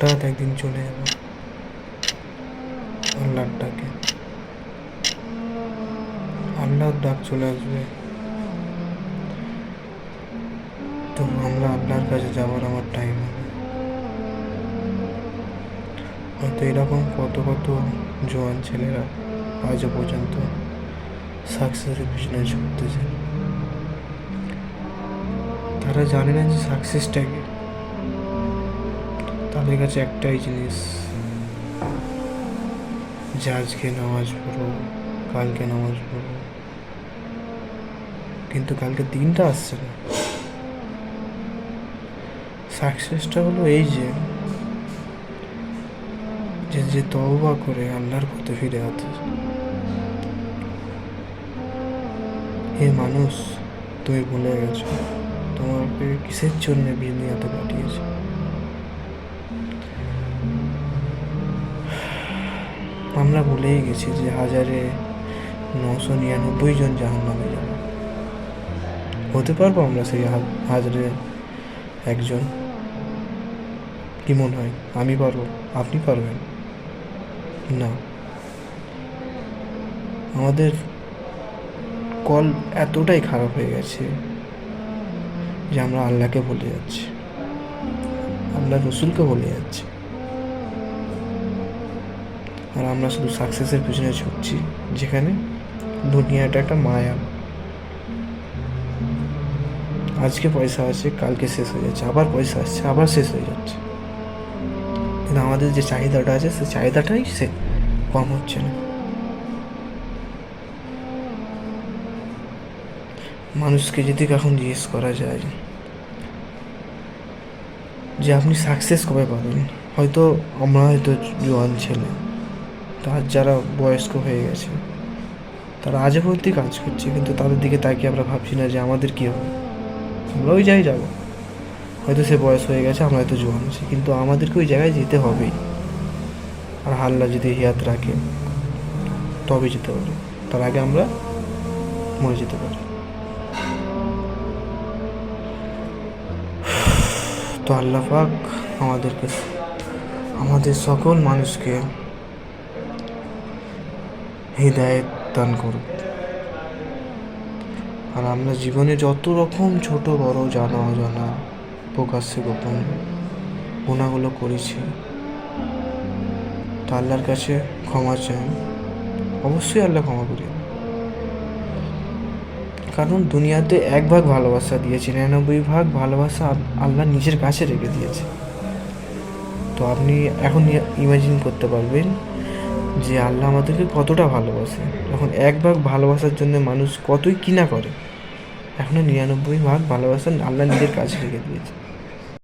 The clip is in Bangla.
হঠাৎ একদিন চলে যাবে আল্লাহর ডাকে, আল্লাহর ডাক চলে আসবে। তো আমরা আল্লাহর কাছে যাওয়ার আমার টাইম হবে। হয়তো এরকম কত কত জোয়ান ছেলেরা আজও পর্যন্ত সাকসেসের পিছনে ছুটতেছে। তারা জানে না যে সাকসেসটা কি। তাদের কাছে একটাই জিনিস, যে আজকে নামাজ পড়ো, কালকে নামাজ পড়ো, কিন্তু কালকে দিনটা আসছে না। সাকসেসটা হলো এই যে যে তওবা করে আল্লাহর পথে ফিরে আসে। হে মানুষ, তুমি ভুলে গেছো তোমাকে কিসের জন্য দুনিয়াতে পাঠিয়েছে। আমরা ভুলেই গেছি যে 1999 জন জাহান্নামে যাবে। হতে পারবো আমরা সেই হাজারে একজন? কি মনে হয় আমি পারবো? আপনি পারবেন না। আমাদের কল এতটাই খারাপ হয়ে গেছে যে আমরা আল্লাহকে ভুলে যাচ্ছি, আল্লাহ রসুলকে ভুলে যাচ্ছি, আর আমরা শুধু সাকসেসের পিছনে ছুটছি, যেখানে দুনিয়াটা একটা মায়া। আজকে পয়সা আছে, কালকে শেষ হয়ে যাচ্ছে, আবার পয়সা আসছে, আবার শেষ হয়ে যাচ্ছে। কিন্তু আমাদের যে চাহিদাটা আছে সেই চাহিদাটাই কম হচ্ছে না। মানুষকে যদি এখন জিজ্ঞেস করা যায় যে আপনি সাকসেস কবে পাবেন, হয়তো আমরা হয়তো জোয়ান ছেলে, তার যারা বয়স্ক হয়ে গেছে তারা আজও পর্যন্ত কাজ করছে, কিন্তু তাদের দিকে তাকিয়ে আমরা ভাবছি না যে আমাদের কী হবে। আমরা ওই জায়গায় যাবো, হয়তো সে বয়স হয়ে গেছে, আমরা হয়তো জোয়ান আছি, কিন্তু আমাদেরকে ওই জায়গায় যেতে হবেই। আর আল্লাহ যদি হিয়াত রাখে তবে যেতে পারে, তার আগে আমরা মরে যেতে পারি। তো আল্লাহ পাক আমাদের সকল মানুষকে হিদায়াত দান করুক। আর আমরা জীবনে যত রকম ছোট বড় জানা অজানা প্রকাশ্যে গোপন গুণাগুলো করেছি, তো আল্লাহর কাছে ক্ষমা চাই। অবশ্যই আল্লাহ ক্ষমা করি, কারণ দুনিয়াতে 1 ভাগ ভালোবাসা দিয়েছে, 99 ভাগ ভালোবাসা আল্লাহ নিজের কাছে রেখে দিয়েছে। তো আপনি এখন ইমাজিন করতে পারবেন যে আল্লাহ আমাদেরকে কতটা ভালোবাসে। এখন 1 ভাগ ভালোবাসার জন্য মানুষ কতই কিনা করে, এখনও 99 ভাগ ভালোবাসা আল্লাহ নিজের কাছে রেখে দিয়েছে।